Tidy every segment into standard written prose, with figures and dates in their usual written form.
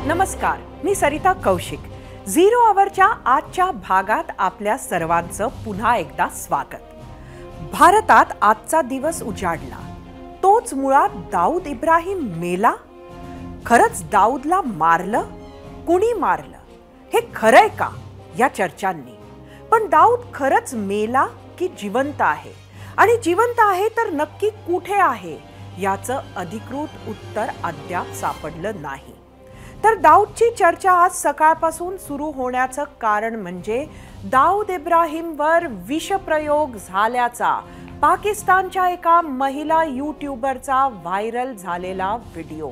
नमस्कार, मी सरिता कौशिक. झिरो अवरच्या आजच्या भागात आपल्या सर्वांचं पुन्हा एकदा स्वागत. भारतात आजचा दिवस उजाडला. तोच मुळात दाऊद इब्राहिम मेला? खरंच दाऊदला मारलं? कुणी मारलं? हे खरंय का? या चर्चांनी. पण दाऊद खरंच मेला की जिवंत आहे? आणि जिवंत आहे तर नक्की कुठे आहे? याचं अधिकृत उत्तर अद्याप सापडलं नाही. तर दाऊदची चर्चा आज सकाळपासून सुरू होण्याचं कारण म्हणजे दाऊद इब्राहिमवर विषप्रयोग झाल्याचा पाकिस्तानच्या एका महिला यूट्यूबरचा व्हायरल झालेला व्हिडिओ.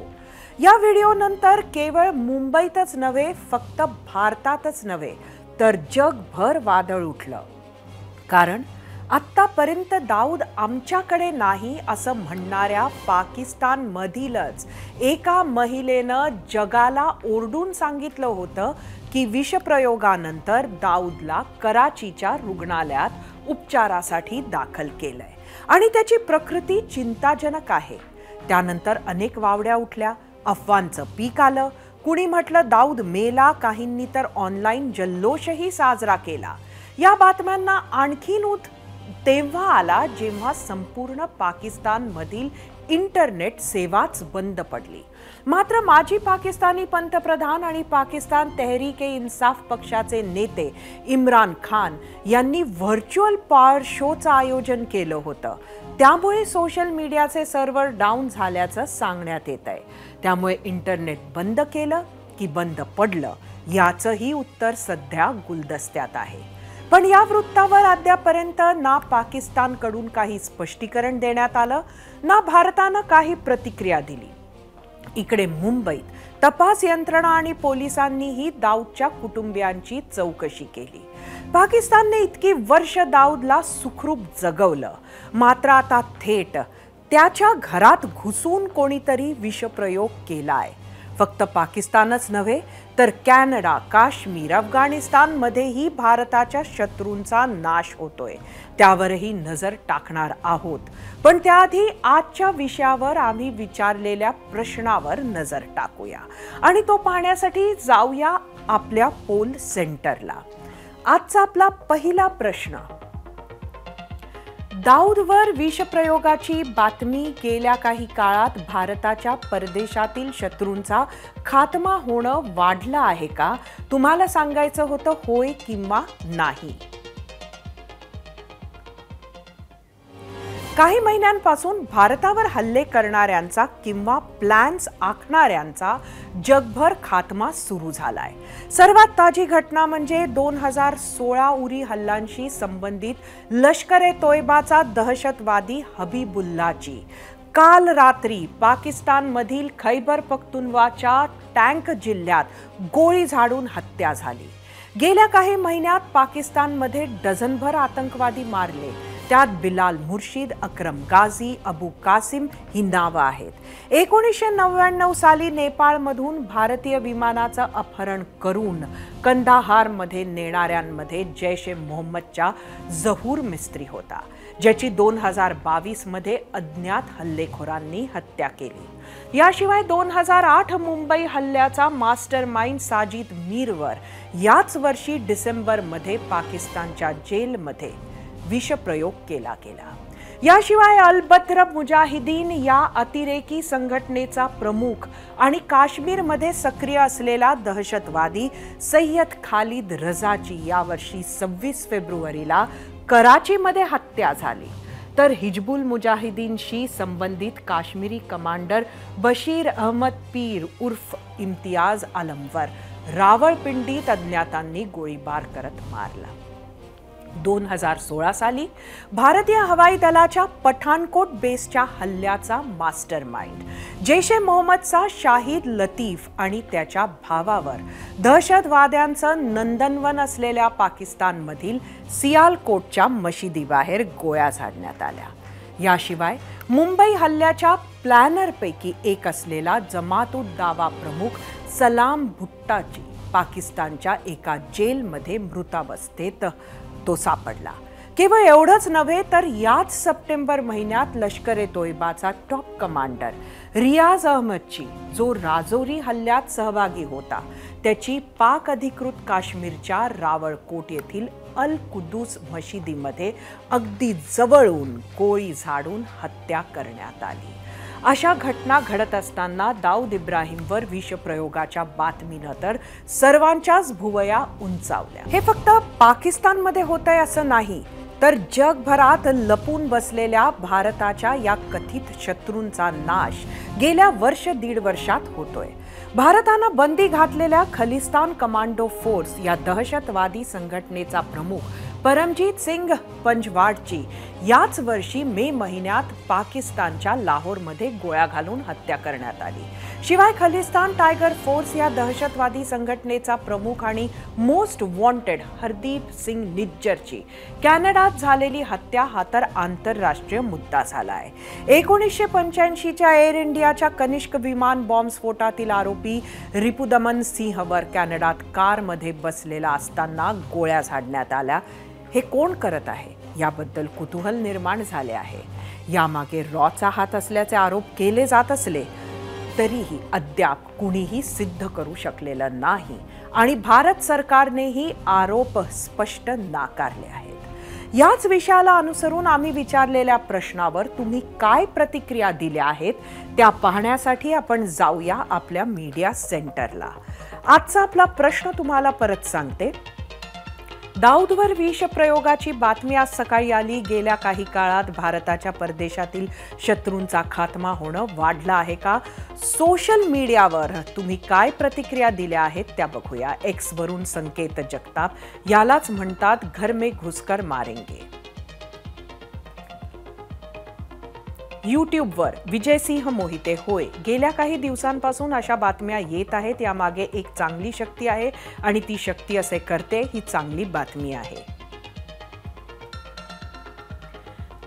या व्हिडिओनंतर केवळ मुंबईतच नव्हे, फक्त भारतातच नव्हे तर जगभर वादळ उठलं. कारण आत्तापर्यंत दाऊद आमच्याकडे नाही असं म्हणणाऱ्या पाकिस्तानमधीलच एका महिलेनं जगाला ओरडून सांगितलं होतं की विषप्रयोगानंतर दाऊदला कराचीच्या रुग्णालयात उपचारासाठी दाखल केलंय आणि त्याची प्रकृती चिंताजनक आहे. त्यानंतर अनेक वावड्या उठल्या, अफवांचं पीक आलं. कुणी म्हटलं दाऊद मेला, काहींनी तर ऑनलाईन जल्लोषही साजरा केला. या बातम्यांना आणखीन ऊत तेव्हा आला जेव्हा संपूर्ण पाकिस्तानमधील इंटरनेट सेवाच बंद पडली. मात्र माजी पाकिस्तानी पंतप्रधान आणि पाकिस्तान तेहरीक-ए-इन्साफ पक्षाचे नेते इम्रान खान यांनी व्हर्च्युअल पॉवर शोचं आयोजन केलं होतं. त्यामुळे सोशल मीडियाचे सर्व्हर डाऊन झाल्याचं सांगण्यात येत आहे. त्यामुळे इंटरनेट बंद केलं की बंद पडलं याचंही उत्तर सध्या गुलदस्त्यात आहे. पण या वृत्तावर अद्यापर्यंत ना पाकिस्तानकडून काही स्पष्टीकरण देण्यात आलं, ना भारतानं काही प्रतिक्रिया दिली. इकडे मुंबईत तपास यंत्रणा आणि पोलिसांनीही दाऊदच्या कुटुंबियांची चौकशी केली. पाकिस्तानने इतकी वर्ष दाऊदला सुखरूप जगवलं, मात्र आता थेट त्याच्या घरात घुसून कोणीतरी विषप्रयोग केलाय. फक्त पाकिस्तानच नव्हे तर कॅनडा, काश्मीर, अफगाणिस्तानमध्येही भारताच्या शत्रूंचा नाश होतोय. त्यावरही नजर टाकणार आहोत. पण त्याआधी आजच्या विषयावर आम्ही विचारलेल्या प्रश्नावर नजर टाकूया आणि तो पाहण्यासाठी जाऊया आपल्या पोल सेंटरला. आजचा आपला पहिला प्रश्न: दाऊदवर विषप्रयोगाची बातमी गेल्या काही काळात भारताच्या परदेशातील शत्रूंचा खात्मा होणं वाढलं आहे का? तुम्हाला सांगायचं होतं होय किंवा नाही. काही महिन्यांपासून भारतावर हल्ले करणाऱ्यांचा किंवा प्लॅन्स आखणाऱ्यांचा जगभर खात्मा सुरू झालाय. सर्वात ताजी घटना म्हणजे 2016 उरी हल्ल्यांशी संबंधित लष्कर-ए-तोयबाचा दहशतवादी हबीबुल्लाची काल रात्री पाकिस्तानमधील खैबर पख्तूनख्वाच्या टँक जिल्ह्यात गोळी झाडून हत्या झाली. गेल्या काही महिन्यात पाकिस्तानमध्ये डझनभर आतंकवादी मारले. त्यात बिलाल मुर्शिद, अक्रम गाझी, अबू कासिम ही नावं आहेत. 1999 साली नेपाळमधून भारतीय विमानाचं अपहरण करून कंदाहारमध्ये नेणाऱ्यांमध्ये जैश-ए-मोहम्मदच्या झहूर मिस्त्री होता, ज्याची 2022 मध्ये अज्ञात हल्लेखोरांनी हत्या केली. याशिवाय 2008 मुंबई हल्ल्याचा मास्टर माइंड साजिद मीरवर याच वर्षी डिसेंबरमध्ये पाकिस्तानच्या जेलमध्ये विषप्रयोग केला गेला. याशिवाय अल-बद्र मुजाहिदीन या अतिरेकी संघटनेचा प्रमुख आणि काश्मीरमध्ये सक्रिय असलेला दहशतवादी सय्यद खालिद रजाची यावर्षी 26 फेब्रुवारीला कराचीमध्ये हत्या झाली. तर हिजबुल मुजाहिदीनशी संबंधित काश्मीरी कमांडर बशीर अहमद पीर उर्फ इम्तियाज आलमवर रावळपिंडीत अज्ञातांनी गोळीबार करत मारला. 2016 साली भारतीय हवाई दलाच्या पठाणकोट बेसच्या हल्ल्याचा मास्टर माइंड जैश-ए-मोहम्मदचा शाहिद लतीफ आणि त्याच्या भावावर दहशतवाद्यांचं नंदनवन असलेल्या पाकिस्तानमधील सियालकोटच्या मशिदीबाहेर गोळ्या झाडण्यात आल्या. याशिवाय मुंबई हल्ल्याच्या प्लॅनरपैकी एक असलेला जमात-उद-दावा प्रमुख सलाम भुट्टाची पाकिस्तानच्या एका जेलमध्ये मृतावस्थेत तो सापडला. केवळ एवढंच नव्हे तर याच सप्टेंबर महिन्यात लष्कर ए तोयबाचा टॉप कमांडर रियाज अहमदची, जो राजौरी हल्ल्यात सहभागी होता, त्याची पाक अधिकृत काश्मीरच्या रावळकोट येथील अल कुद्दूस मशिदीमध्ये अगदी जवळून गोळी झाडून हत्या करण्यात आली. अशा घटना घडत असताना दाऊद इब्राहिमवर विषप्रयोगाच्या बातमीनं तर सर्वांच्याच भुवया उंचावल्या. हे फक्त पाकिस्तानमध्ये होतंय असं नाही, तर जगभरात लपून बसलेल्या भारताच्या या कथित शत्रूंचा नाश गेल्या दीड वर्षात होतोय. भारतानं बंदी घातलेल्या खलिस्तान कमांडो फोर्स या दहशतवादी संघटनेचा प्रमुख परमजीत सिंग पंजवाडची याच वर्षी मे महिन्यात पाकिस्तानच्या लाहोरमध्ये गोळ्या घालून हत्या करण्यात आली. शिवाय खलिस्तान टायगर फोर्स या दहशतवादी संघटनेचा प्रमुख आणि मोस्ट वॉन्टेड हरदीप सिंग निज्जरची कॅनडात झालेली हत्या हा तर आंतरराष्ट्रीय मुद्दा झाला आहे. 1985च्या एअर इंडियाच्या कनिष्क विमान बॉम्बस्फोटातील आरोपी रिपुदमन सिंहवर कॅनडात कारमध्ये बसलेला असताना गोळ्या झाडण्यात आल्या. हे कोण करत आहे याबद्दल कुतूहल निर्माण झाले आहे. यामागे रॉचा हात असल्याचे आरोप केले जात असले तरीही अद्याप कुणीही सिद्ध करू शकलेलं नाही आणि भारत सरकारनेही आरोप स्पष्ट नाकारले आहेत. याच विषयाला अनुसरून आम्ही विचारलेल्या प्रश्नावर तुम्ही काय प्रतिक्रिया दिल्या आहेत त्या पाहण्यासाठी आपण जाऊया आपल्या मीडिया सेंटरला. आजचा आपला प्रश्न तुम्हाला परत सांगते. दाऊदवर विषप्रयोगाची बातमी आज सकाळी आली. गेल्या काही काळात भारताच्या परदेशातील शत्रूंचा खात्मा होणं वाढलं आहे का? सोशल मीडियावर तुम्ही काय प्रतिक्रिया दिल्या आहेत त्या बघूया. एक्स वरून संकेत जगताप, यालाच म्हणतात घर में घुसकर मारेंगे. यूट्यूबवर विजयसिंह मोहिते, होय, गेल्या काही दिवसांपासून अशा बातम्या येत आहेत. यामागे एक चांगली शक्ती आहे आणि ती शक्ती असे करते, ही चांगली बातमी आहे.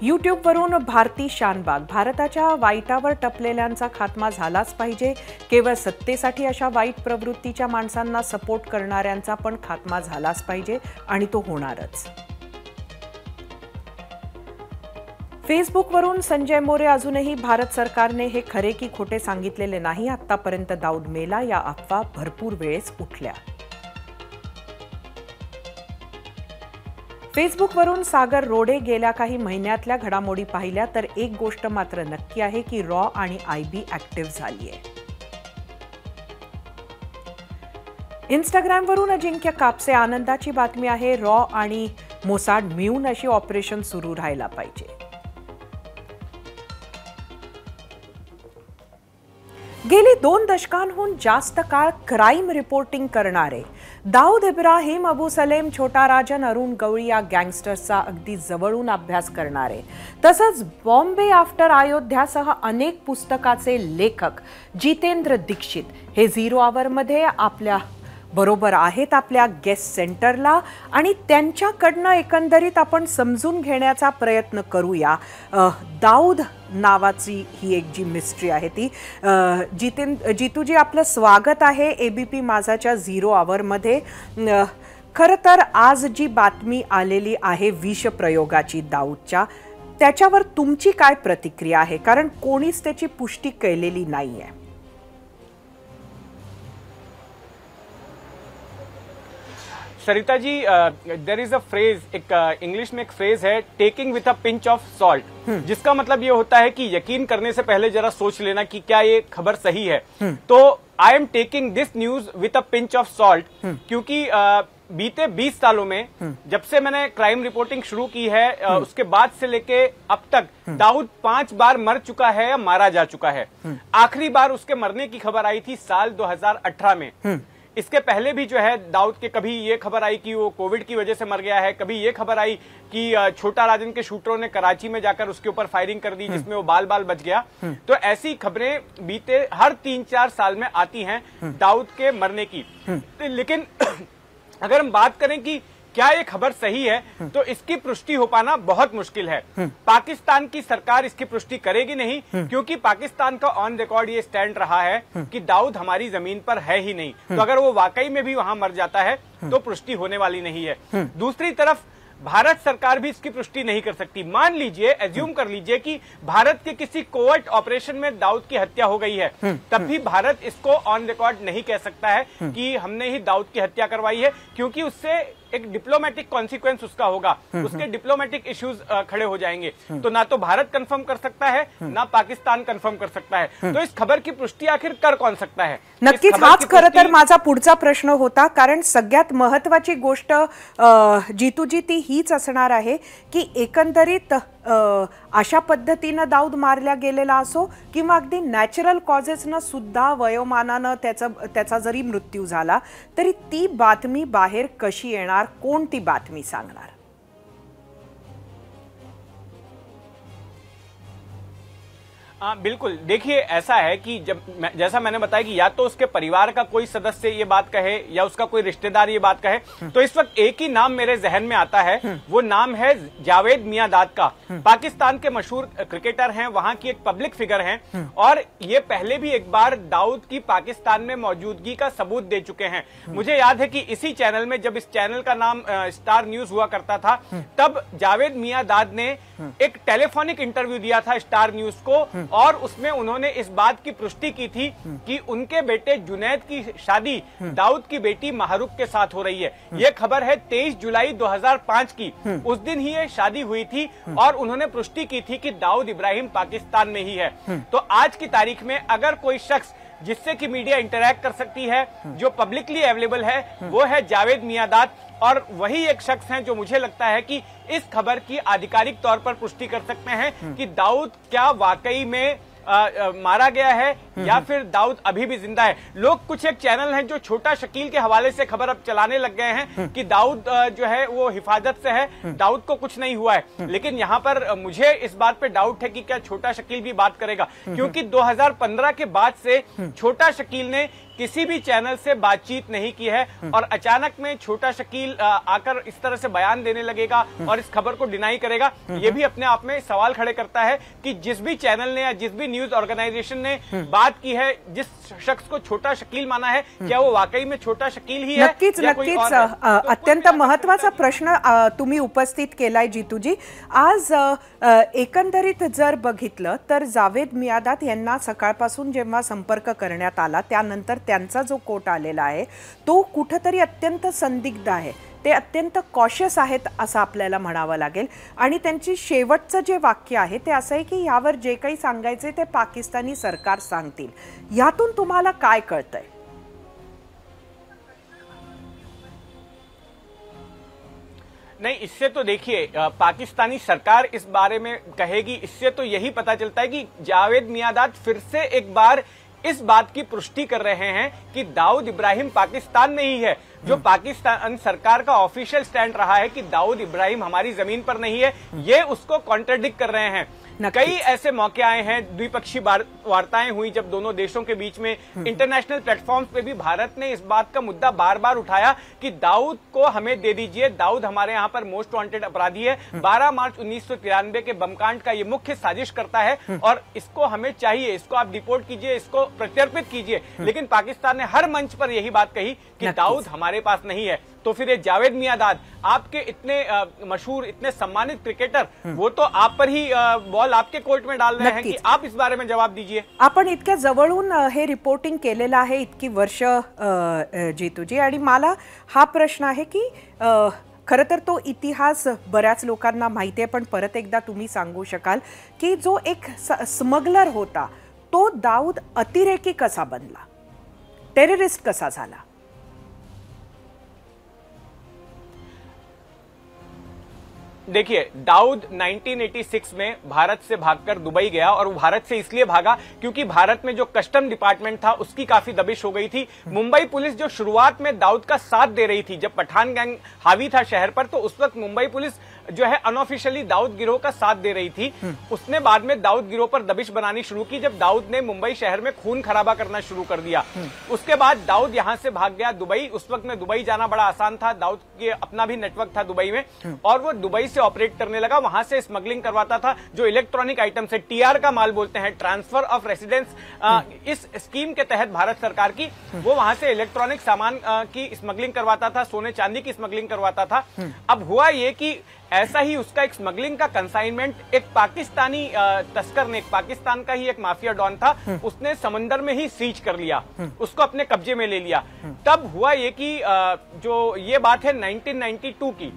यूट्यूबवरून भारती शानबाग, भारताच्या वाईटावर टपलेल्यांचा खात्मा झालाच पाहिजे. केवळ सत्तेसाठी अशा वाईट प्रवृत्तीच्या माणसांना सपोर्ट करणाऱ्यांचा पण खात्मा झालाच पाहिजे आणि तो होणारच. फेसबुकवरून संजय मोरे, अजूनही भारत सरकारने हे खरे की खोटे सांगितलेले नाही. आतापर्यंत दाऊद मेला या अफवा भरपूर वेळेस उठल्या. फेसबुकवरून सागर रोडे, गेल्या काही महिन्यातल्या घडामोडी पाहिल्या तर एक गोष्ट मात्र नक्की आहे की रॉ आणि आयबी ऍक्टिव्ह झालीय. इंस्टाग्रामवरून अजिंक्य कापसे, आनंदाची बातमी आहे. रॉ आणि मोसाड मिळून अशी ऑपरेशन सुरू राहायला पाहिजे. गेली 2 दशकांहून जास्त काळ क्राईम रिपोर्टिंग करणारे दाऊद इब्राहिम, अबू सलेम, छोटा राजन, अरुण गवळी या गँगस्टर्सचा अगदी जवळून अभ्यास करणारे, तसंच बॉम्बे आफ्टर अयोध्यासह अनेक पुस्तकाचे लेखक जितेंद्र दीक्षित हे 0 आवरमध्ये आपल्या बरोबर आहेत आपल्या गेस्ट सेंटरला आणि त्यांच्याकडनं एकंदरीत आपण समजून घेण्याचा प्रयत्न करूया. दाऊद नावाची ही एक जी मिस्ट्री आहे ती. जितूजी, आपलं स्वागत आहे एबीपी माझाच्या 0 आवरमध्ये. खरं तर आज जी बातमी आलेली आहे विषप्रयोगाची दाऊदच्या, त्याच्यावर तुमची काय प्रतिक्रिया आहे? कारण कोणीच त्याची पुष्टी केलेली नाहीये. Sarita ji, there is a phrase, एक इंग्लिश में एक फ्रेज है, taking with a pinch of salt, जिसका मतलब ये होता है कि यकीन करने से पहले जरा सोच लेना कि क्या ये खबर सही है. तो I am taking this news with a pinch of salt, क्योंकि बीते 20 सालों में जब से मैंने क्राइम रिपोर्टिंग शुरू की है, उसके बाद से लेके अब तक दाऊद 5 बार मर चुका है या मारा जा चुका है. आखिरी बार उसके मरने की खबर आई थी साल 2018 में. इसके पहले भी जो है दाऊद के कभी ये खबर आई कि वो कोविड की वजह से मर गया है, कभी ये खबर आई कि छोटा राजन के शूटरों ने कराची में जाकर उसके ऊपर फायरिंग कर दी जिसमें वो बाल बाल बच गया. तो ऐसी खबरें बीते हर 3-4 साल में आती हैं दाऊद के मरने की. लेकिन अगर हम बात करें कि क्या ये खबर सही है, तो इसकी पुष्टि हो पाना बहुत मुश्किल है. पाकिस्तान की सरकार इसकी पुष्टि करेगी नहीं, क्योंकि पाकिस्तान का ऑन रिकॉर्ड ये स्टैंड रहा है कि दाऊद हमारी जमीन पर है ही नहीं. तो अगर वो वाकई में भी वहां मर जाता है तो पुष्टि होने वाली नहीं है. दूसरी तरफ भारत सरकार भी इसकी पुष्टि नहीं कर सकती। मान लीजिए, एज्यूम कर लीजिए कि भारत के किसी कोवर्ट ऑपरेशन में दाऊद की हत्या हो गई है, तब भी भारत इसको ऑन रिकॉर्ड नहीं कह सकता है कि हमने ही दाऊद की हत्या करवाई है, क्योंकि उससे एक डिप्लोमेटिक कॉन्सिक्वेंस उसका होगा, उसके डिप्लोमेटिक इश्यूज खड़े हो जाएंगे। तो ना तो भारत कंफर्म कर सकता है, ना पाकिस्तान कंफर्म कर सकता है। तो इस खबर की पुष्टि आखिर कर कौन सकता है? नक्कीच हाच खरं तर माझा पुढचा प्रश्न होता, कारण सगळ्यात महत्वाची गोष्ट जितूजी ती हीच असणार आहे की एकंदरीत अशा पद्धतीनं दाऊद मारल्या गेलेला असो किंवा अगदी नॅचरल कॉजेसनं सुद्धा वयोमानानं त्याचा जरी मृत्यू झाला तरी ती बातमी बाहेर कशी येणार, कोण ती बातमी सांगणार? बिल्कुल, देखिए ऐसा है कि जैसा मैंने बताया कि या तो उसके परिवार का कोई सदस्य ये बात कहे या उसका कोई रिश्तेदार ये बात कहे, तो इस वक्त एक ही नाम मेरे जहन में आता है, वो नाम है जावेद मियांदाद का। पाकिस्तान के मशहूर क्रिकेटर हैं, वहां की एक पब्लिक फिगर हैं और ये पहले भी एक बार दाऊद की पाकिस्तान में मौजूदगी का सबूत दे चुके हैं। मुझे याद है कि इसी चैनल में, जब इस चैनल का नाम स्टार न्यूज हुआ करता था, तब जावेद मियांदाद ने एक टेलीफोनिक इंटरव्यू दिया था स्टार न्यूज को और उसमें उन्होंने इस बात की पुष्टि की थी कि उनके बेटे जुनैद की शादी दाऊद की बेटी माहरूफ के साथ हो रही है। ये खबर है 23 जुलाई 2005 की। उस दिन ही ये शादी हुई थी और उन्होंने पुष्टि की थी कि दाऊद इब्राहिम पाकिस्तान में ही है। तो आज की तारीख में अगर कोई शख्स जिससे कि मीडिया इंटरैक्ट कर सकती है, जो पब्लिकली अवेलेबल है, वो है जावेद मियांदाद और वही एक शख्स हैं जो मुझे लगता है कि इस खबर की आधिकारिक तौर पर पुष्टि कर सकते हैं कि दाऊद क्या वाकई में मारा गया है या फिर दाऊद अभी भी जिंदा है। लोग, कुछ एक चैनल हैं जो छोटा शकील के हवाले से खबर अब चलाने लग गए हैं कि दाऊद जो है वो हिफाजत से है, दाऊद को कुछ नहीं हुआ है। लेकिन यहाँ पर मुझे इस बात पे डाउट है कि क्या छोटा शकील भी बात करेगा, क्योंकि 2015 के बाद से छोटा शकील ने किसी भी चैनल से बातचीत नहीं की है और अचानक में छोटा शकील आकर इस तरह से बयान देने लगेगा और इस खबर को डिनाई करेगा, ये भी अपने आप में सवाल खड़े करता है कि जिस भी चैनल ने या जिस भी न्यूज ऑर्गेनाइजेशन ने बात की है, जिस शख्स को छोटा शकील माना है, क्या वो वाकई में छोटा शकील ही है? नक्कीच नक्कीच अत्यंत महत्वाचा प्रश्न तुम्ही उपस्थित केलाय जितूजी। आज एकंदरीत जर बघितलं तर जावेद मियांदाद यांना सकाळपासून जेव्हा संपर्क करण्यात आला त्यानंतर त्यांचा जो कोट आलेला आहे तो कुठेतरी अत्यंत संदिग्ध आहे, ते अत्यंत कॉशियस आहेत असं आपल्याला म्हणावं लागेल आणि त्यांची शेवटचं जे वाक्य आहे ते असं आहे की यावर जे काही सांगायचे ते पाकिस्तानी सरकार सांगतील। यातून तुम्हाला काय कळतंय? नहीं, इससे तो देखिए पाकिस्तानी सरकार इस बारे में कहेगी, इससे तो यही पता चलता है कि जावेद मियांदाद फिर से एक बार इस बात की पुष्टि कर रहे हैं कि दाऊद इब्राहिम पाकिस्तान में ही है। जो पाकिस्तान सरकार का ऑफिशियल स्टैंड रहा है कि दाऊद इब्राहिम हमारी जमीन पर नहीं है, ये उसको कॉन्ट्रडिक्ट कर रहे हैं। कई ऐसे मौके आए हैं, द्विपक्षीय वार्ताएं हुई जब दोनों देशों के बीच में, इंटरनेशनल प्लेटफॉर्म्स पे भी भारत ने इस बात का मुद्दा बार बार उठाया कि दाऊद को हमें दे दीजिए, दाऊद हमारे यहाँ पर मोस्ट वांटेड अपराधी है, 12 मार्च 1993 के बमकांड का ये मुख्य साजिश करता है और इसको हमें चाहिए, इसको आप डिपोर्ट कीजिए, इसको प्रत्यर्पित कीजिए। लेकिन पाकिस्तान ने हर मंच पर यही बात कही कि दाऊद हमारे पास नहीं है। तो फिर ये जावेद मियांदाद, आपके इतने मशहूर, इतने सम्मानित क्रिकेटर, वो तो आप पर ही बॉल आपके कोर्ट में डाल रहे हैं कि आप इस बारे में जवाब दीजिए। आपण इतक्या जवळून हे रिपोर्टिंग केलेलं आहे इतकी वर्ष जितूजी, आणि मला हा प्रश्न आहे की खरं तर तो इतिहास बऱ्याच लोकांना माहिती आहे, पण परत एकदा तुम्ही सांगू शकाल की जो एक स्मगलर होता तो दाऊद अतिरेकी कसा बनला, टेररिस्ट कसा झाला? देखिए, दाऊद 1986 में भारत से भागकर दुबई गया और वो भारत से इसलिए भागा क्योंकि भारत में जो कस्टम डिपार्टमेंट था उसकी काफी दबिश हो गई थी। मुंबई पुलिस जो शुरुआत में दाऊद का साथ दे रही थी, जब पठान गैंग हावी था शहर पर, तो उस वक्त मुंबई पुलिस जो है अनऑफिशियली दाऊद गिरोह का साथ दे रही थी। उसने बाद में दाऊद गिरोह पर दबिश बनानी शुरू की जब दाऊद ने मुंबई शहर में खून खराबा करना शुरू कर दिया। उसके बाद दाऊद यहां से भाग गया दुबई। उस वक्त में दुबई जाना बड़ा आसान था, दाऊद के अपना भी नेटवर्क था दुबई में, और वो दुबई से से ऑपरेट करने लगा, वहां से स्मगलिंग करवाता था। जो इलेक्ट्रॉनिक आइटम है, टीआर का माल बोलते हैं, ट्रांसफर ऑफ रेसिडेंस, इस स्कीम के तहत भारत सरकार की, वो वहां से इलेक्ट्रॉनिक सामान की स्मगलिंग करवाता था, सोने चांदी की स्मगलिंग करवाता था। अब हुआ ये कि ऐसा ही उसका एक स्मगलिंग का कंसाइनमेंट एक पाकिस्तानी तस्कर ने, एक पाकिस्तान का ही एक माफिया डॉन था, उसने समंदर में ही सीज कर लिया, उसको अपने कब्जे में ले लिया। तब हुआ ये कि जो ये बात है 1992 की,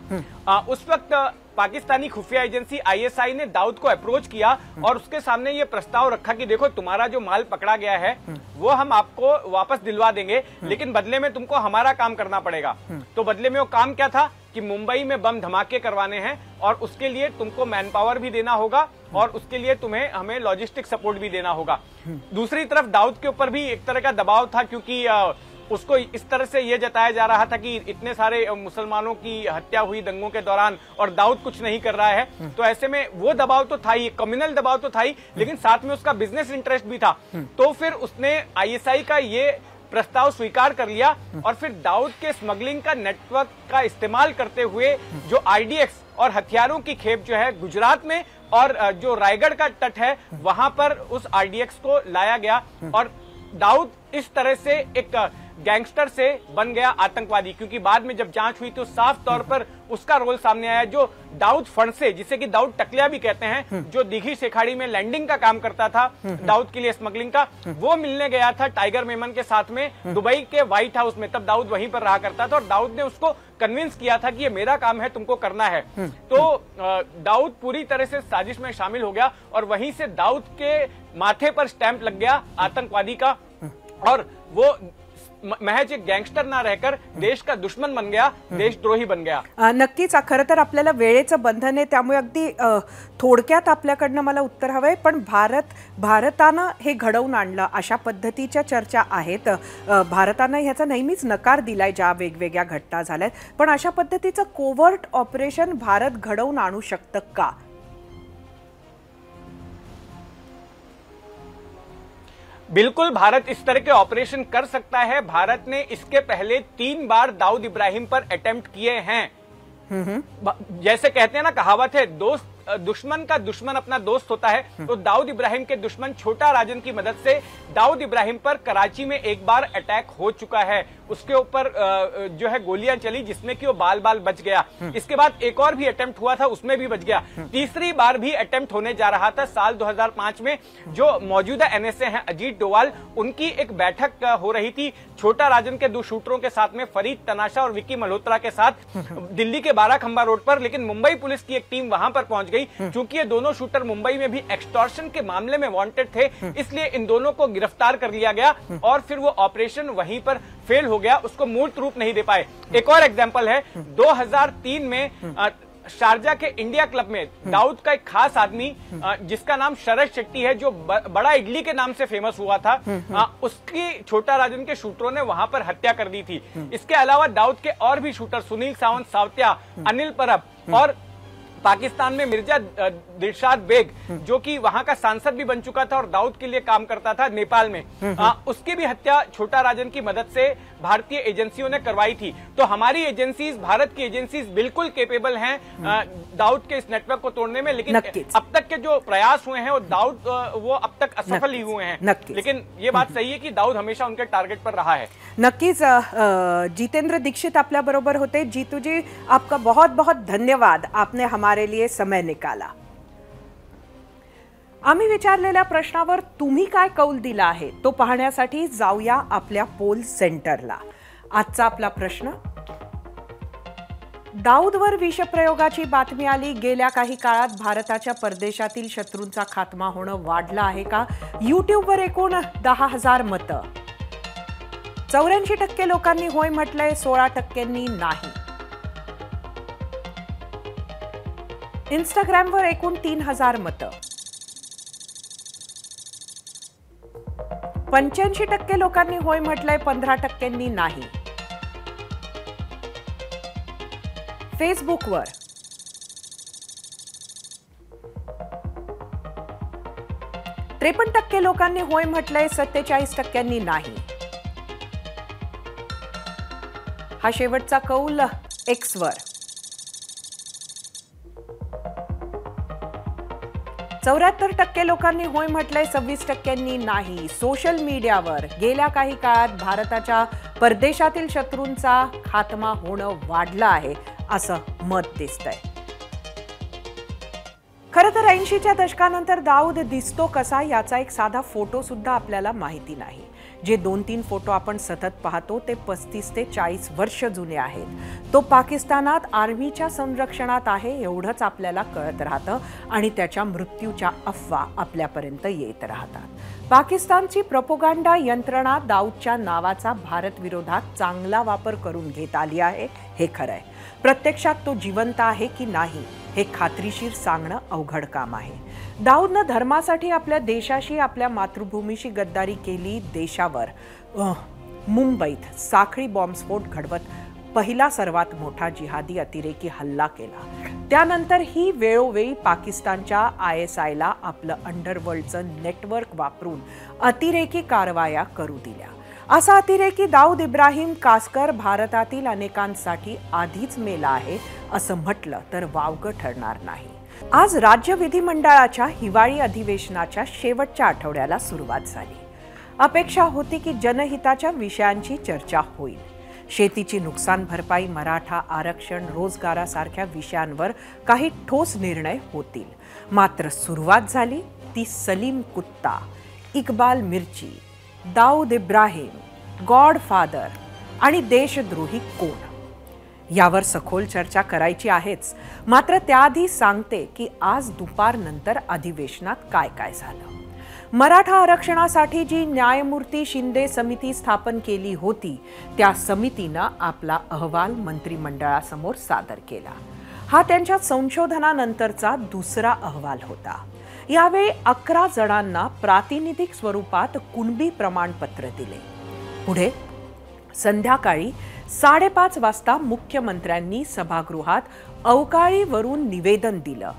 उस वक्त पाकिस्तानी खुफिया एजेंसी आईएसआई ने दाऊद को अप्रोच किया और उसके सामने ये प्रस्ताव रखा कि देखो तुम्हारा जो माल पकड़ा गया है वो हम आपको वापस दिलवा देंगे, लेकिन बदले में तुमको हमारा काम करना पड़ेगा। तो बदले में वो काम क्या था कि मुंबई में बम धमाके करवाने हैं और उसके लिए तुमको मैन पावर भी देना होगा और उसके लिए तुम्हें हमें लॉजिस्टिक सपोर्ट भी देना होगा। दूसरी तरफ दाऊद के ऊपर भी एक तरह का दबाव था, क्योंकि उसको इस तरह से यह जताया जा रहा था कि इतने सारे मुसलमानों की हत्या हुई दंगों के दौरान और दाऊद कुछ नहीं कर रहा है। तो ऐसे में वो दबाव तो था ही, कम्युनल दबाव तो था ही, लेकिन साथ में उसका बिजनेस इंटरेस्ट भी था। तो फिर उसने आईएसआई का ये प्रस्ताव स्वीकार कर लिया और फिर दाऊद के स्मगलिंग का नेटवर्क का इस्तेमाल करते हुए जो आईडीएक्स और हथियारों की खेप जो है गुजरात में और जो रायगढ़ का तट है वहां पर उस आईडीएक्स को लाया गया और दाऊद इस तरह से एक गैंगस्टर से बन गया आतंकवादी, क्योंकि बाद में जब जांच हुई तो साफ तौर पर उसका रोल सामने आया। जो दाऊद फणसे, जिसे कि दाऊद टकलिया भी कहते हैं, जो दीघी शेखाड़ी में लैंडिंग का काम करता था दाऊद के लिए स्मगलिंग का, वो मिलने गया था टाइगर मेमन के साथ में दुबई के व्हाइट हाउस में। तब दाऊद वहीं पर रहा करता था और दाऊद ने उसको कन्विंस किया था कि ये मेरा काम है, तुमको करना है। तो दाऊद पूरी तरह से साजिश में शामिल हो गया और वहीं से दाऊद के माथे पर स्टैंप लग गया आतंकवादी का और वो महज एक गँगस्टर ना रहकर देश का दुश्मन बन गया, देशद्रोही बन गया। नक्कीच खरं तर आपल्याला वेळेचं बंधन आहे, त्यामुळे अगदी थोडक्यात आपल्याकडनं मला उत्तर हवंय, पण भारतानं हे घडवून आणलं अशा पद्धतीच्या चर्चा आहेत। भारतानं ह्याचा नेहमीच नकार दिलाय ज्या वेगवेगळ्या घटना झाल्यात, पण अशा पद्धतीचं कोवर्ट ऑपरेशन भारत घडवून आणू शकतं का? बिल्कुल भारत इस तरह के ऑपरेशन कर सकता है। भारत ने इसके पहले 3 बार दाऊद इब्राहिम पर अटेम्प्ट किए हैं। जैसे कहते हैं ना, कहावत है, दुश्मन का दुश्मन अपना दोस्त होता है। तो दाऊद इब्राहिम के दुश्मन छोटा राजन की मदद से दाऊद इब्राहिम पर कराची में एक बार अटैक हो चुका है, उसके ऊपर जो है गोलियां चली जिसमें कि वो बाल बाल बच गया। इसके बाद एक और भी अटेम्प्ट हुआ था, उसमें भी बच गया। तीसरी बार भी अटेम्प्ट होने जा रहा था साल 2005 में। जो मौजूदा एनएसए हैं अजीत डोवाल, उनकी एक बैठक हो रही थी छोटा राजन के 2 शूटरों के साथ में, फरीद तनाशा और विक्की मल्होत्रा के साथ, दिल्ली के 12 खंबा रोड पर। लेकिन मुंबई पुलिस की एक टीम वहां पर पहुंच गई, क्योंकि ये दोनों शूटर मुंबई में भी एक्सटॉर्शन के मामले में वांटेड थे, इसलिए इन दोनों को गिरफ्तार कर लिया गया और फिर वो ऑपरेशन वहीं पर फेल हो गया, उसको मूर्त रूप नहीं दे पाए। एक और एग्जांपल है, 2003 में शारजा के इंडिया क्लब में दाऊद का एक खास आदमी जिसका नाम शरद शेट्टी है, जो बड़ा इडली के नाम से फेमस हुआ था, उसकी छोटा राजन के शूटरों ने वहां पर हत्या कर दी थी। इसके अलावा दाऊद के और भी शूटर सुनील सावंत सावत्या, अनिल परब और पाकिस्तान में मिर्जा दिलशाद बेग, जो कि वहां का सांसद भी बन चुका था और दाऊद के लिए काम करता था नेपाल में, उसकी भी हत्या छोटा राजन की मदद से भारतीय एजेंसियों ने करवाई थी। तो हमारी एजेंसीज, भारत की एजेंसीज बिल्कुल केपेबल हैं दाऊद के इस नेटवर्क को तोड़ने में, लेकिन अब तक के जो प्रयास हुए हैं वो दाऊद वो अब तक असफल ही हुए हैं। लेकिन ये बात सही है कि दाऊद हमेशा उनके टारगेट पर रहा है। नक्कीच जितेंद्र दीक्षित आपल्या बरोबर होते। जीतू जी, आपका बहुत बहुत धन्यवाद, आपने हमारे लिए समय निकाला। आम्ही विचारलेल्या प्रश्नावर तुम्ही काय कौल दिला आहे तो पाहण्यासाठी जाऊया आपल्या पोल सेंटरला। आजचा आपला प्रश्न, दाऊदवर विषप्रयोगाची बातमी आली, गेल्या काही काळात भारताच्या परदेशातील शत्रूंचा खात्मा होणं वाढलं आहे का? यूट्यूबवर एकूण 10,000 मतं, 84% लोकांनी होय म्हटलंय, 16%नी नाही। इंस्टाग्रामवर एकूण 3,000 मतं, 85% लोकांनी होय म्हटलंय, 15%नी नाही। फेसबुकवर 53% लोकांनी होय म्हटलंय, 47%नी नाही। हा शेवटचा कौल एक्सवर। 74% लोकांनी होय म्हटलंय, 26%नी नाही. सोशल मीडियावर गेल्या काही काळात भारताच्या परदेशातील शत्रूंचा खात्मा होणं वाढलं आहे असं मत दिसतंय. खरं तर 80च्या दशकानंतर दाऊद दिसतो कसा याचा एक साधा फोटो सुद्धा आपल्याला माहिती नाही. जे 2-3 फोटो आपण सतत पाहतो ते 35 ते 40 वर्ष जुने आहेत. तो पाकिस्तानात आर्मीच्या संरक्षणात आहे एवढंच आपल्याला कळत राहतं आणि त्याच्या मृत्यूच्या अफवा आपल्यापर्यंत येत राहतात. पाकिस्तानची प्रोपोगंडा यंत्रणा दाऊदच्या नावाचा भारत विरोधात चांगला वापर करून घेत आली आहे हे खरंय. प्रत्यक्षात तो जिवंत आहे की नाही हे खात्रीशीर सांगणं अवघड काम आहे. दाऊदनं धर्मासाठी आपल्या देशाशी, आपल्या मातृभूमीशी गद्दारी केली. देशावर मुंबईत साखळी बॉम्बस्फोट घडवत पहिला सर्वात मोठा जिहादी अतिरेकी हल्ला केला. त्यानंतर ही वेळोवेळी पाकिस्तानच्या ISIला आपलं अंडरवर्ल्डचं नेटवर्क वापरून अतिरेकी कारवाया करू दिल्या. असा अतिरेकी दाऊद इब्राहिम कासकर भारतातील अनेकांसाठी आधीच मेला आहे असं म्हटलं तर वावगं ठरणार नाही. आज राज्य विधिमंडळाच्या हिवाळी अधिवेशनाच्या शेवटच्या आठवड्याला सुरुवात झाली. अपेक्षा होती की जनहिताच्या विषयांची चर्चा होईल. शेतीची नुकसान भरपाई, मराठा आरक्षण, रोजगारासारख्या विषयांवर काही ठोस निर्णय होतील. मात्र सुरुवात झाली ती सलीम कुत्ता, इक्बाल मिर्ची, दाऊद इब्राहिम, गॉडफादर आणि देशद्रोही कोण यावर सखोल चर्चा करायची आहेच. मात्र त्याआधी सांगते की आज दुपारनंतर अधिवेशनात काय काय झालं. मराठा आरक्षणासाठी जी न्यायमूर्ती शिंदे समिती स्थापन केली होती त्या समितीनं आपला अहवाल मंत्रिमंडळासमोर सादर केला. हा त्यांच्या संशोधनानंतरचा दुसरा अहवाल होता. यावेळी 11 जणांना प्रातिनिधिक स्वरूपात कुणबी प्रमाणपत्र दिले. पुढे संध्याकाळी 5:30 वाजता मुख्यमंत्र्यांनी सभागृहात अवकाळीवरून निवेदन दिलं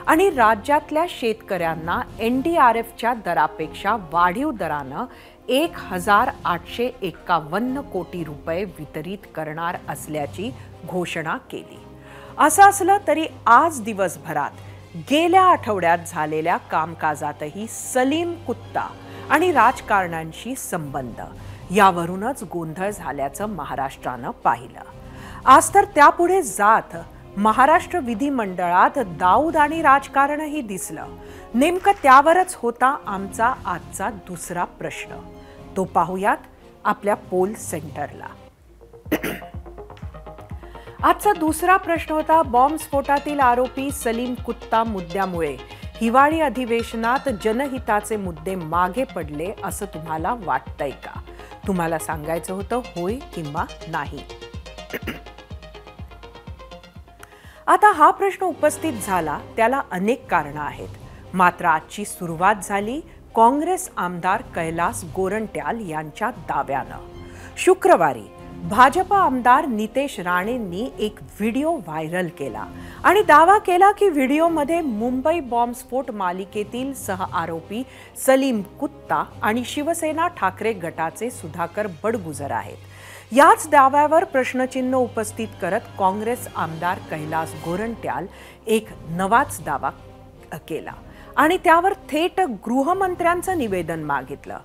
आणि राज्यातल्या शेतकऱ्यांना NDRFच्या दरापेक्षा वाढीव दरानं 1,851 कोटी रुपये वितरित करणार असल्याची घोषणा केली. असं असलं तरी आज दिवसभरात गेल्या आठवड्यात झालेल्या कामकाजातही सलीम कुत्ता आणि राजकारण्यांशी संबंध यावरूनच गोंधळ झाल्याचं महाराष्ट्रानं पाहिलं. आज तर त्यापुढे जात महाराष्ट्र विधिमंडळात दाऊद आणि राजकारणही दिसलं. नेमकं त्यावरच होता आमचा आजचा दुसरा प्रश्न. तो पाहूयात आपल्या पोल सेंटरला. आजचा दुसरा प्रश्न होता, बॉम्बस्फोटातील आरोपी सलीम कुत्ता मुद्द्यामुळे हिवाळी अधिवेशनात जनहिताचे मुद्दे मागे पडले असं तुम्हाला वाटतंय का? तुम्हाला सांगायचं होतं होय किंवा नाही. आता हा प्रश्न उपस्थित झाला त्याला अनेक कारणं आहेत. मात्र आजची सुरुवात झाली काँग्रेस आमदार कैलास गोरंट्याल यांच्या दाव्यानं. शुक्रवारी भाजप आमदार नितेश राणेंनी एक व्हिडिओ व्हायरल केला आणि दावा केला की व्हिडिओमध्ये मुंबई बॉम्बस्फोट मालिकेतील सहआरोपी सलीम कुत्ता आणि शिवसेना ठाकरे गटाचे सुधाकर बडगुजर आहेत. याच दाव्यावर प्रश्नचिन्ह उपस्थित करत काँग्रेस आमदार कैलास गोरंट्याल एक नवाच दावा केला आणि त्यावर थेट गृहमंत्र्यांचं निवेदन मागितलं.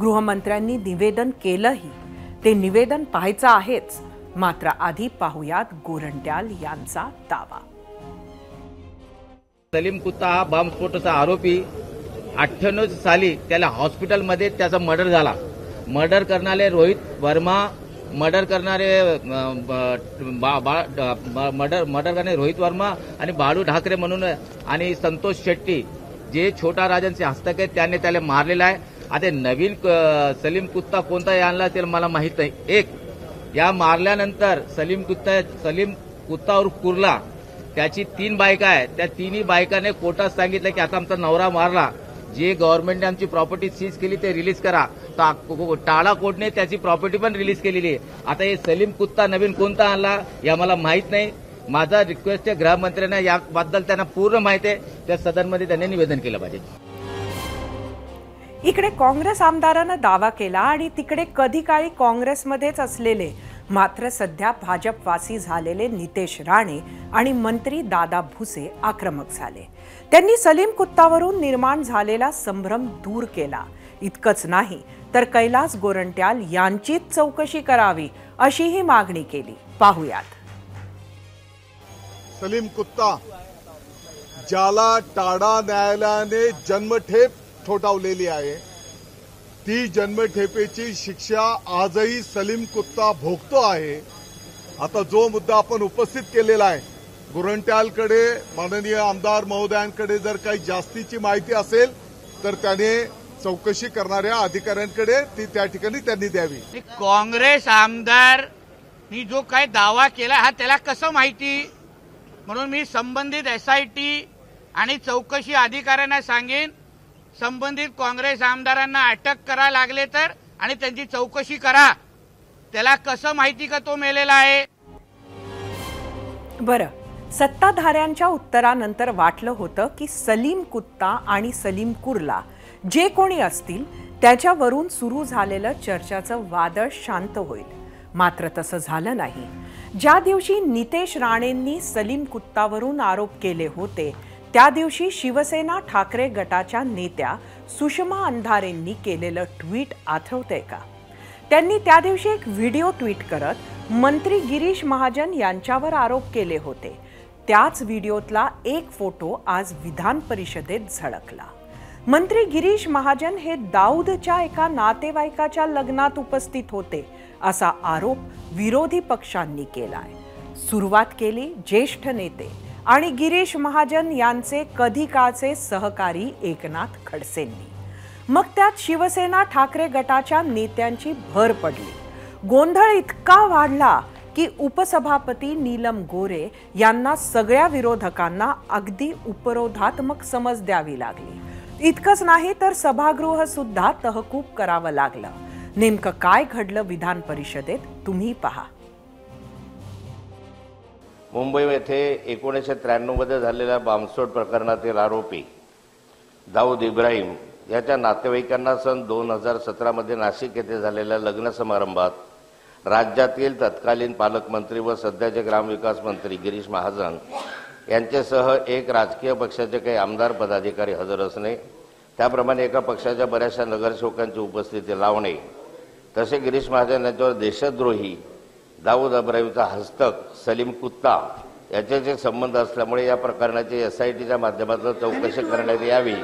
गृहमंत्र्यांनी निवेदन केलंही. ते निवेदन पाहायचं आहेच. मात्र आधी पाहूयात गोरंट्याल यांचा दावा. सलीम कुत्ता हा बॉम्बस्फोटाचा आरोपी 98 साली त्याला हॉस्पिटलमध्ये त्याचा मर्डर झाला. मर्डर करणारे रोहित वर्मा, मर्डर करणारे रोहित वर्मा आणि बाळू ठाकरे म्हणून आणि संतोष शेट्टी जे छोटा राजांचे हस्तक आहेत त्याने त्याला मारलेला आहे. आता नवीन सलीम कुत्ता कोणता आणला ते मला माहित नाही. एक या मारल्यानंतर सलीम कुत्ता और कुर्ला त्याची 3 बायका आहे. त्या तिन्ही बायकाने कोर्टात सांगितलं की आता आमचा नवरा मारला, जे गव्हर्नमेंटने आमची प्रॉपर्टी सीज केली ते रिलीज करा. तर टाळा कोर्टने त्याची प्रॉपर्टी पण रिलीज केलेली आहे. आता हे सलीम कुत्ता नवीन कोणता आणला या मला माहित नाही. माझा रिक्वेस्ट आहे गृहमंत्र्यांना याबद्दल त्यांना पूर्ण माहिती आहे त्या सदनमध्ये त्यांनी निवेदन केलं पाहिजे. इकडे काँग्रेस आमदारानं दावा केला आणि तिकडे कधी काळी काँग्रेसमध्येच असलेले मात्र सध्या भाजपवासी झालेले नितेश राणे आणि मंत्री दादा भुसे आक्रमक झाले. त्यांनी सलीम कुत्तावरून निर्माण झालेला संभ्रम दूर केला. इतकंच नाही तर कैलास गोरंट्याल यांचीच चौकशी करावी अशीही मागणी केली. पाहुयात. सलीम कुत्ता ज्याला टाडा न्यायालयाने जन्मठेप ठोठावलेली आहे, ती जन्मठेपेची शिक्षा आजही सलीम कुत्ता भोगतो आहे. आता जो मुद्दा आपण उपस्थित केलेला आहे, गोरंट्यालकडे माननीय आमदार महोदयांकडे जर काही जास्तीची माहिती असेल तर त्याने चौकशी करणाऱ्या अधिकाऱ्यांकडे ती त्या ठिकाणी त्यांनी द्यावी. काँग्रेस आमदारनी जो काय दावा केला हा त्याला कसं माहिती, म्हणून मी संबंधित SIT आणि चौकशी अधिकाऱ्यांना सांगेन, संबंधित काँग्रेस आमदारांना अटक करा लागले तर आणि त्यांची चौकशी करा. त्याला कसं माहिती का तो मेलेला आहे. बरं, सत्ताधाऱ्यांच्या उत्तरानंतर वाटलं होतं की सलीम कुत्ता आणि सलीम कुर्ला जे कोणी असतील त्याच्यावरून सुरू झालेलं चर्चाचं वादळ शांत होईल. मात्र तसं झालं नाही. ज्या दिवशी नितेश राणेंनी सलीम कुत्तावरून आरोप केले होते त्या दिवशी शिवसेना ठाकरे गटाच्या नेत्या सुषमा अंधारेंनी केलेलं ट्विट आठवतंय का? त्यांनी त्या दिवशी एक व्हिडिओ ट्विट करत मंत्री गिरीश महाजन यांच्यावर आरोप केले होते. त्याच व्हिडिओतला एक फोटो आज विधान परिषदेत झळकला. मंत्री गिरीश महाजन हे दाऊदच्या एका नातेवाईकाच्या लग्नात उपस्थित होते असा आरोप विरोधी पक्षांनी केलाय. सुरुवात केली ज्येष्ठ नेते आणि गिरीश महाजन यांचे कधी काळचे सहकारी एकनाथ खडसेंनी. मग त्यात शिवसेना ठाकरे गटाच्या नेत्यांची भर पडली. गोंधळ इतका वाढला की उपसभापती नीलम गोरे यांना सगळ्या विरोधकांना अगदी उपरोधात्मक समज द्यावी लागली. इतकंच नाही तर सभागृह सुद्धा तहकूब करावं लागलं. नेमकं काय घडलं विधान परिषदेत तुम्ही पहा. मुंबई येथे 1993 मध्ये झालेल्या बॉम्बस्फोट प्रकरणातील आरोपी दाऊद इब्राहिम याच्या नातेवाईकांना सन 2017 मध्ये नाशिक येथे झालेल्या लग्न समारंभात राज्यातील तत्कालीन पालकमंत्री व सध्याचे ग्रामविकास मंत्री गिरीश महाजन यांच्यासह एक राजकीय पक्षाचे काही आमदार पदाधिकारी हजर असणे, त्याप्रमाणे एका पक्षाच्या बऱ्याचशा नगरसेवकांची उपस्थिती लावणे, तसे गिरीश महाजन यांच्यावर देशद्रोही दाऊद इब्राहिमचा हस्तक सलीम कुत्ता याच्याचे संबंध असल्यामुळे या प्रकरणाची SITच्या माध्यमातून चौकशी करण्यात यावी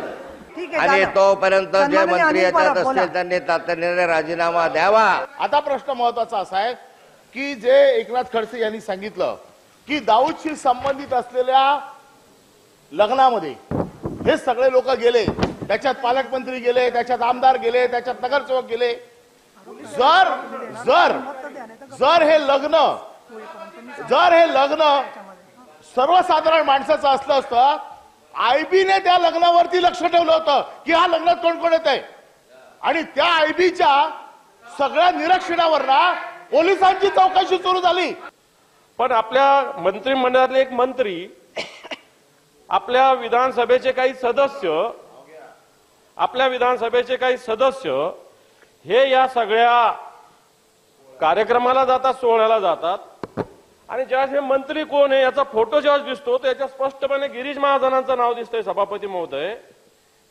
आणि तोपर्यंत जे मंत्री याच्यात असतील त्यांनी तातडीने राजीनामा द्यावा. आता प्रश्न महत्वाचा असा आहे की जे एकनाथ खडसे यांनी सांगितलं की दाऊदशी संबंधित असलेल्या लग्नामध्ये हे सगळे लोक गेले, त्याच्यात पालकमंत्री गेले, त्याच्यात आमदार गेले, त्याच्यात नगरसेवक गेले. जर हे लग्न सर्वसाधारण माणसाचं असतं IBने त्या लग्नावरती लक्ष ठेवलं होतं की हा लग्नात कोण कोण येत आहे आणि त्या IBच्या सगळ्या निरीक्षणावर पोलिसांची चौकशी सुरू झाली. पण आपल्या मंत्रिमंडळातले एक मंत्री, आपल्या विधानसभेचे काही सदस्य हे या सगळ्या कार्यक्रमाला जातात, सोहळ्याला जातात आणि ज्यावेळेस हे मंत्री कोण आहे याचा फोटो जेव्हा दिसतो तर याच्यात स्पष्टपणे गिरीश महाजनांचं नाव दिसतंय. सभापती महोदय,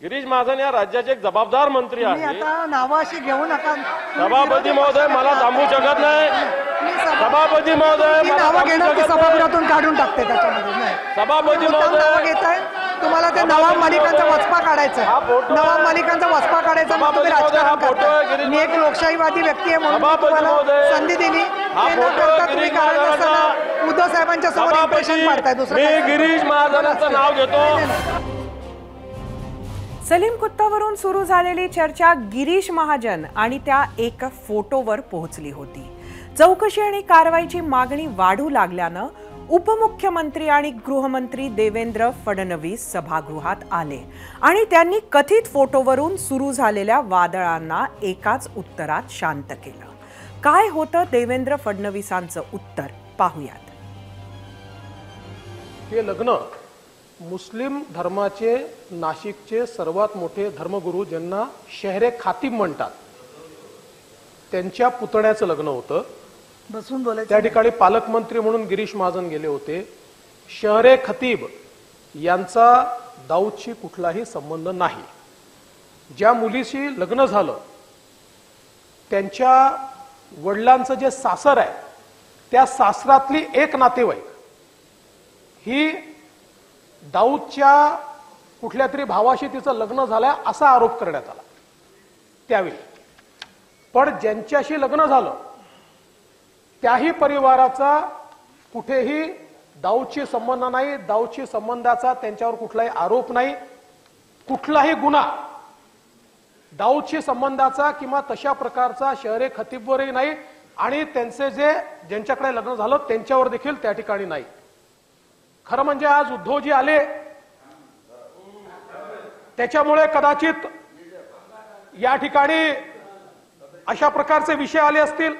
गिरीश महाजन या राज्याचे एक जबाबदार मंत्री आहेत. नावाशी घेऊ नका सभापती महोदय, मला थांबू शकत नाही. सभापती महोदय, सभागृहातून काढून टाकते त्याच्यामध्ये. सभापती महोदय, तुम्हाला ते नवाब मालिकांचा वचपा काढायचा, नवाब मालिकांचा वचपा काढायचा, मग तुम्ही राजकारण करताय. मी एक लोकशाहीवादी व्यक्ती आहे म्हणून तुम्हाला संधी दिली, तुम्ही कारण असताना उद्धव साहेबांच्या समोर इम्प्रेशन पाडताय. मी गिरीश महाजनांचं नाव घेतो. सलीम कुत्तावरून सुरू झालेली चर्चा गिरीश महाजन आणि त्या एका फोटोवर पोहोचली होती. चौकशी आणि कारवाईची मागणी वाढू लागल्यानं उपमुख्यमंत्री आणि गृहमंत्री देवेंद्र फडणवीस सभागृहात आले आणि त्यांनी कथित फोटोवरून सुरू झालेल्या वादळांना एकाच उत्तरात शांत केलं. काय होतं देवेंद्र फडणवीसांचं उत्तर पाहूयात. हे लग्न मुस्लिम धर्माचे नाशिकचे सर्वात मोठे धर्मगुरू ज्यांना शहरे खातीब म्हणतात त्यांच्या पुतण्याचं लग्न होतं बसून बोलायचं. त्या ठिकाणी पालकमंत्री म्हणून गिरीश महाजन गेले होते. शहरे खतीब यांचा दाऊदशी कुठलाही संबंध नाही. ज्या मुलीशी लग्न झालं त्यांच्या वडिलांचं जे सासर आहे त्या सासरातली एक नातेवाईक ही दाऊदच्या कुठल्या तरी भावाशी तिचं लग्न झालंय असा आरोप करण्यात आला त्यावेळी. पण ज्यांच्याशी लग्न झालं त्याही परिवाराचा कुठेही दाऊदशी संबंध नाही. दाऊदशी संबंधाचा त्यांच्यावर कुठलाही आरोप नाही, कुठलाही गुन्हा दाऊदशी संबंधाचा किंवा तशा प्रकारचा शहरे खतीबवरही नाही आणि त्यांचे ज्यांच्याकडे लग्न झालं त्यांच्यावर देखील त्या ठिकाणी नाही. खरं म्हणजे आज उद्धवजी आले त्याच्यामुळे कदाचित या ठिकाणी अशा प्रकारचे विषय आले असतील.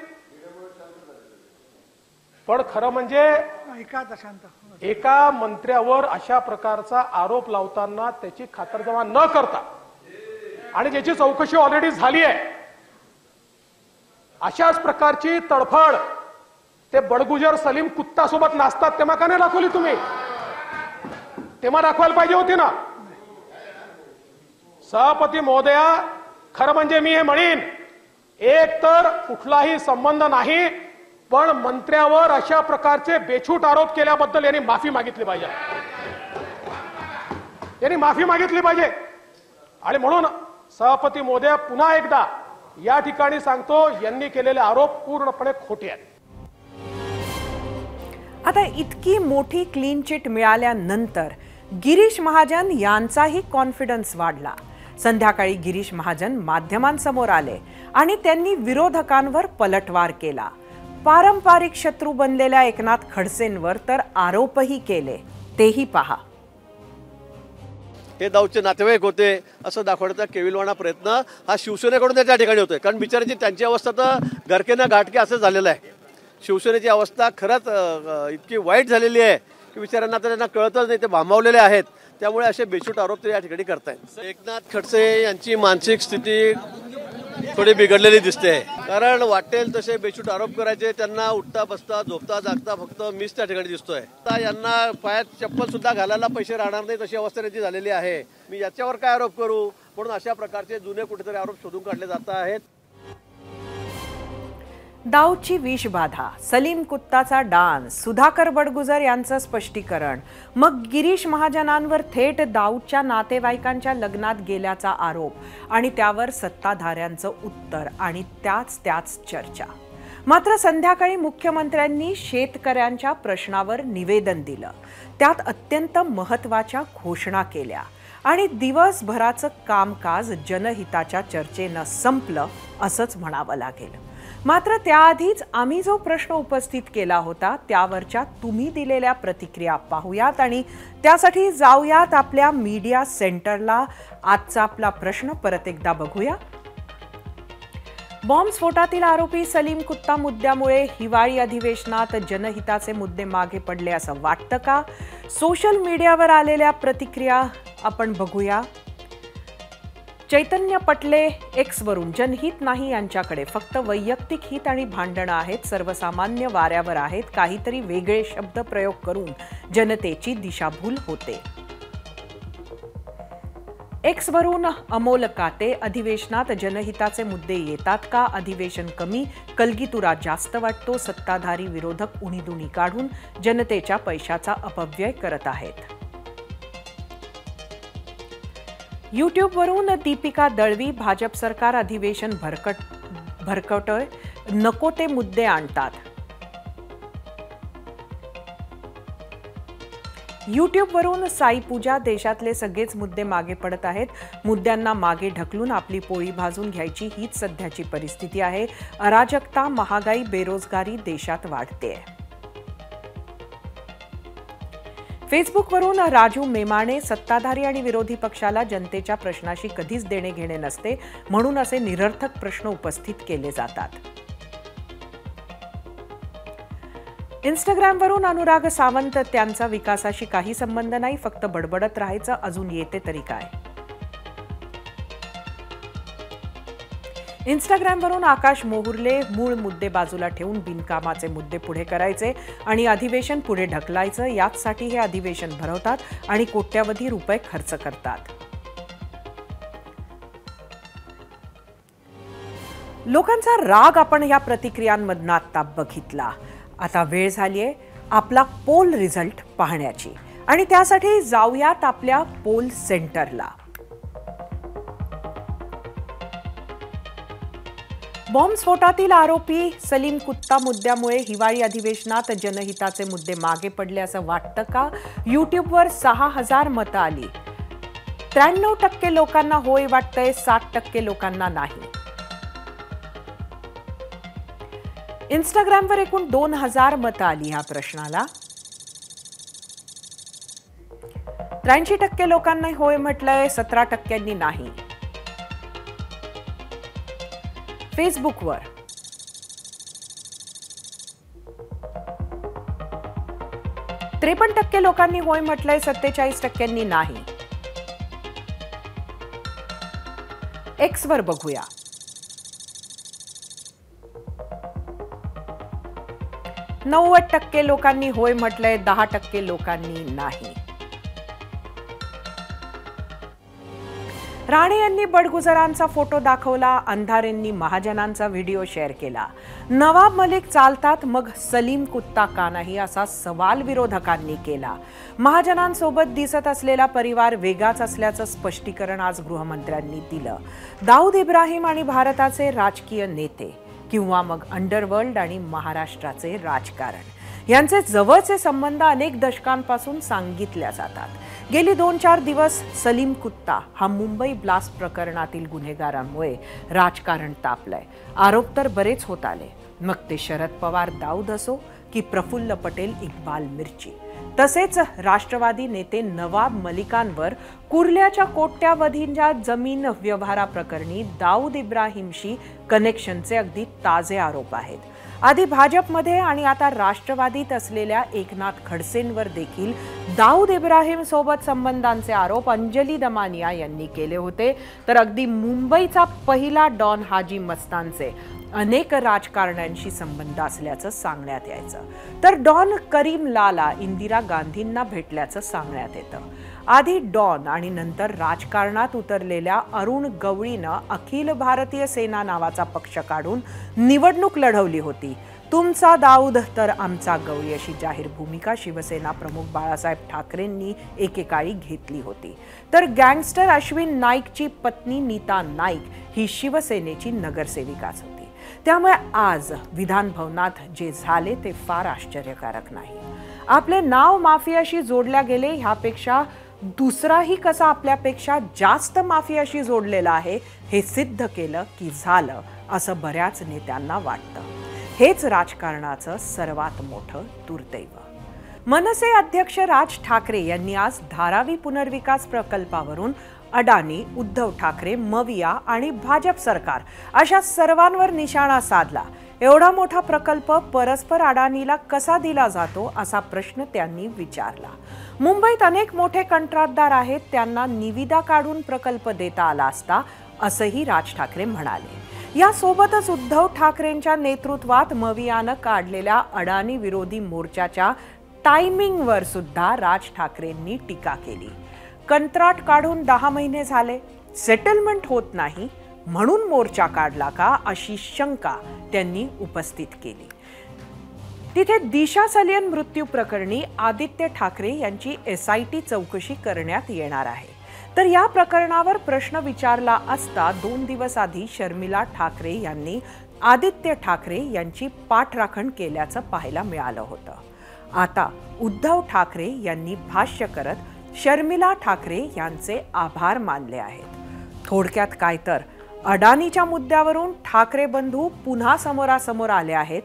पण खरं म्हणजे एका मंत्र्यावर अशा प्रकारचा आरोप लावताना त्याची खातरजमा न करता आणि ज्याची चौकशी ऑलरेडी झाली आहे अशाच प्रकारची तडफड ते बडगुजर सलीम कुत्ता सोबत नाचतात तेव्हा का नाही दाखवली तुम्ही? तेव्हा दाखवायला पाहिजे होती ना. सभापती महोदया, खरं म्हणजे मी हे म्हणेन, एक तर कुठलाही संबंध नाही, पण मंत्र्यावर अशा प्रकारचे बेछूट आरोप केल्याबद्दल यांनी माफी मागितली पाहिजे. यांनी माफी मागितली पाहिजे. आणि म्हणून सभापती महोदया पुन्हा एकदा या ठिकाणी सांगतो, यांनी केलेले आरोप पूर्णपणे खोटे आहेत. आता इतकी मोठी क्लीन चिट मिळाल्यानंतर गिरीश महाजन यांचाही कॉन्फिडन्स वाढला. संध्याकाळी गिरीश महाजन माध्यमांसमोर आले आणि त्यांनी विरोधकांवर पलटवार केला. पारंपरिक शत्रू बनलेल्या एकनाथ खडसेंवर तर आरोपही केले. तेही पहा. हे दाऊदचे नातेवाईक होते असं दाखवण्याचा केविलवाणा प्रयत्न हा शिवसेनेकडून त्या ठिकाणी होतोय. कारण बिचाराची त्यांची अवस्था तर घरकेना घाटके असं झालेलं आहे. शिवसेनेची अवस्था खरंच इतकी वाईट झालेली आहे की बिचाऱ्यांना तर त्यांना कळतच नाही, ते भांबावलेले आहेत. त्यामुळे असे बेछूट आरोप ते या ठिकाणी करतायत. एकनाथ खडसे यांची मानसिक स्थिती थोडी बिघडलेली दिसते. कारण वाटेल तसे बेछूट आरोप करायचे, त्यांना उठता बसता झोपता जागता फक्त मीच त्या ठिकाणी दिसतोय. आता यांना पायात चप्पल सुद्धा घालायला पैसे राहणार नाही तशी अवस्था त्यांची झालेली आहे. मी याच्यावर काय आरोप करू, म्हणून अशा प्रकारचे जुने कुठेतरी आरोप शोधून काढले जात आहेत. दाऊदची विषबाधा, सलीम कुत्ताचा डान्स, सुधाकर बडगुजर यांचं स्पष्टीकरण, मग गिरीश महाजनांवर थेट दाऊदच्या नातेवाईकांच्या लग्नात गेल्याचा आरोप आणि त्यावर सत्ताधाऱ्यांचं उत्तर आणि त्याच चर्चा. मात्र संध्याकाळी मुख्यमंत्र्यांनी शेतकऱ्यांच्या प्रश्नावर निवेदन दिलं. त्यात अत्यंत महत्त्वाच्या घोषणा केल्या आणि दिवसभराचं कामकाज जनहिताच्या चर्चेनं संपलं असंच म्हणावं लागेल. मात्र त्याआधीच आम्ही जो प्रश्न उपस्थित केला होता त्यावरच्या तुम्ही दिलेल्या प्रतिक्रिया पाहूयात आणि त्यासाठी जाऊयात आपल्या मीडिया सेंटरला. आजचा आपला प्रश्न परत एकदा बघूया. बॉम्बस्फोटातील आरोपी सलीम कुत्ता मुद्द्यामुळे हिवाळी अधिवेशनात जनहिताचे मुद्दे मागे पडले असं वाटतं का? सोशल मीडियावर आलेल्या प्रतिक्रिया आपण बघूया. चैतन्य पटले एक्सवरून, जनहित नाही यांच्याकडे, फक्त वैयक्तिक हित आणि भांडणं आहेत, सर्वसामान्य वाऱ्यावर आहेत, काहीतरी वेगळे शब्द प्रयोग करून जनतेची दिशाभूल होते. एक्सवरून अमोल काते, अधिवेशनात जनहिताचे मुद्दे येतात का? अधिवेशन कमी, कलगीतुरा जास्त वाटतो, सत्ताधारी विरोधक उणीदुणी काढून जनतेच्या पैशाचा अपव्यय करत आहेत. यूट्यूबवरून दीपिका दळवी, भाजप सरकार अधिवेशन भरकटोय, नको ते मुद्दे आणतात. यूट्यूबवरून साई पूजा, देशातले सगळेच मुद्दे मागे पडत आहेत, मुद्द्यांना मागे ढकलून आपली पोळी भाजून घ्यायची हीच सध्याची परिस्थिती आहे. अराजकता, महागाई, बेरोजगारी देशात वाढतेय. फेसबुकवरून राजू मेमाणे, सत्ताधारी आणि विरोधी पक्षाला जनतेच्या प्रश्नाशी कधीच देणे घेणे नसते, म्हणून असे निरर्थक प्रश्न उपस्थित केले जातात. इंस्टाग्रामवरून अनुराग सावंत, त्यांचा विकासाशी काही संबंध नाही, फक्त बडबडत राहायचं, अजून येते तरी काय. इंस्टाग्रामवरून आकाश मोहुर्ले मूळ मुद्दे बाजूला ठेवून बिनकामाचे मुद्दे पुढे करायचे आणि अधिवेशन पुढे ढकलायचं, याचसाठी हे अधिवेशन भरवतात आणि कोट्यावधी रुपये खर्च करतात. लोकांचा राग आपण या प्रतिक्रियांमधनं आता बघितला. आता वेळ झालीये आपला पोल रिझल्ट पाहण्याची आणि त्यासाठी जाऊयात आपल्या पोल सेंटरला. बॉम्बस्फोटातील आरोपी सलीम कुत्ता मुद्द्यामुळे हिवाळी अधिवेशनात जनहिताचे मुद्दे मागे पडले असं वाटतं का? युट्यूबवर 6000 मतं आली. 93% लोकांना होय वाटतंय, 60% लोकांना नाही. इंस्टाग्रामवर एकूण 2000 मतं आली ह्या प्रश्नाला. 83% लोकांना होय म्हटलंय, 17% नाही. फेसबुकवर 53% लोकांनी होय म्हटलंय, 47% नाही. एक्सवर बघूया. 90% लोकांनी होय म्हटलंय, 10% लोकांनी नाही. राणे यांनी बडगुजरांचा फोटो दाखवला, अंधारेंनी महाजनांचा व्हिडिओ शेअर केला. नवाब मलिक चालतात मग सलीम कुत्ता का नाही असा सवाल विरोधकांनी केला. महाजनांसोबत दिसत असलेला परिवार वेगळाच असल्याचं स्पष्टीकरण आज गृहमंत्र्यांनी दिलं. दाऊद इब्राहिम आणि भारताचे राजकीय नेते किंवा मग अंडरवर्ल्ड आणि महाराष्ट्राचे राजकारण यांचे जवळचे संबंध अनेक दशकांपासून सांगितल्या जातात. गेली 2-4 दिवस सलीम कुत्ता हा मुंबई ब्लास्ट प्रकरणातील गुन्हेगारांमुळे राजकारण तापलंय. आरोप तर बरेच होत आले, मग ते शरद पवार दाऊद असो की प्रफुल्ल पटेल इक्बाल मिर्ची. तसेच राष्ट्रवादी नेते नवाब मलिकांवर कुर्ल्याच्या कोट्यावधींच्या जमीन व्यवहाराप्रकरणी दाऊद इब्राहिमशी कनेक्शनचे अगदी ताजे आरोप आहेत. आधी भाजपमध्ये आणि आता राष्ट्रवादीत असलेल्या एकनाथ खडसेंवर देखील दाऊद इब्राहिम सोबत संबंधांचे आरोप अंजली दमानिया यांनी केले होते. तर अगदी मुंबईचा पहिला डॉन हाजी मस्तानचे अनेक राजकारण्यांशी संबंध असल्याचं सांगण्यात यायचं. तर डॉन करीम लाला इंदिरा गांधींना भेटल्याचं सांगण्यात येतं. आधी डॉन आणि नंतर राजकारणात उतरलेल्या अरुण गवळीनं अखिल भारतीय सेना नावाचा पक्ष काढून निवडणूक लढवली होती. तुमचा दाऊद तर आमचा गवळी अशी जाहीर भूमिका शिवसेना प्रमुख बाळासाहेब ठाकरेंनी एकेकाळी घेतली होती. तर गँगस्टर अश्विन नाईकची पत्नी नीता नाईक ही शिवसेनेची नगरसेविकाच होती. त्यामुळे आज विधान भवनात जे झाले ते फार आश्चर्यकारक नाही. आपले नाव माफियाशी जोडल्या गेले ह्यापेक्षा दुसराही कसा आपल्यापेक्षा जास्त माफियाशी जोडलेला आहे हे सिद्ध केलं की झालं असं बऱ्याच नेत्यांना वाटतं. हेच राजकारणाचं सर्वात मोठं दुर्दैव. मनसे अध्यक्ष राज ठाकरे यांनी आज धारावी पुनर्विकास प्रकल्पावरून अडाणी, उद्धव ठाकरे, मविया आणि भाजप सरकार अशा सर्वांवर निशाणा साधला. एवढा मोठा प्रकल्प परस्पर अडाणीला कसा दिला जातो असा प्रश्न त्यांनी विचारला. मुंबईत अनेक मोठे कंत्राटदार आहेत, त्यांना निविदा काढून प्रकल्प देता आला असता असंही राज ठाकरे म्हणाले. यासोबतच उद्धव ठाकरेंच्या नेतृत्वात मवियानं काढलेल्या अडाणी विरोधी मोर्चाच्या टायमिंगवर सुद्धा राज ठाकरेंनी टीका केली. कंत्राट काढून 10 महिने झाले, सेटलमेंट होत नाही म्हणून मोर्चा काढला का अशी शंका त्यांनी उपस्थित केली. तिथे दिशा सलियन मृत्यू प्रकरणी आदित्य ठाकरे यांची SIT चौकशी करण्यात येणार आहे. तर या प्रकरणावर प्रश्न विचारला असता 2 दिवस आधी शर्मिला ठाकरे यांनी आदित्य ठाकरे यांची पाठराखण केल्याचं पाहायला मिळालं होतं. आता उद्धव ठाकरे यांनी भाष्य करत शर्मिला ठाकरे यांचे आभार मानले आहेत. थोडक्यात काय तर अडाणीच्या मुद्द्यावरून ठाकरे बंधू पुन्हा समोरासमोर आले आहेत.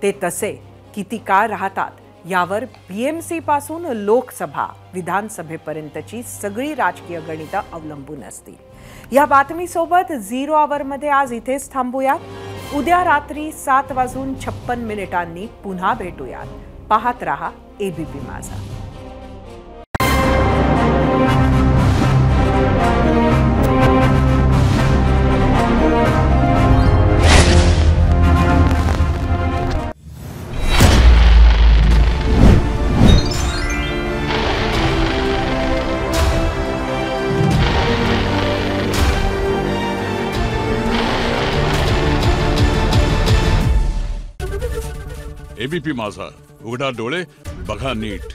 ते तसे किती काळ राहतात यावर BMC पासून लोकसभा विधानसभेपर्यंतची सगळी राजकीय गणितं अवलंबून असतील. या बातमीसोबत 0 आवरमध्ये आज इथेच थांबूयात. उद्या रात्री 7:56 पुन्हा भेटूयात. पाहत रहा ABP माझा. एबीपी माझा, उघडा डोळे बघा नीट.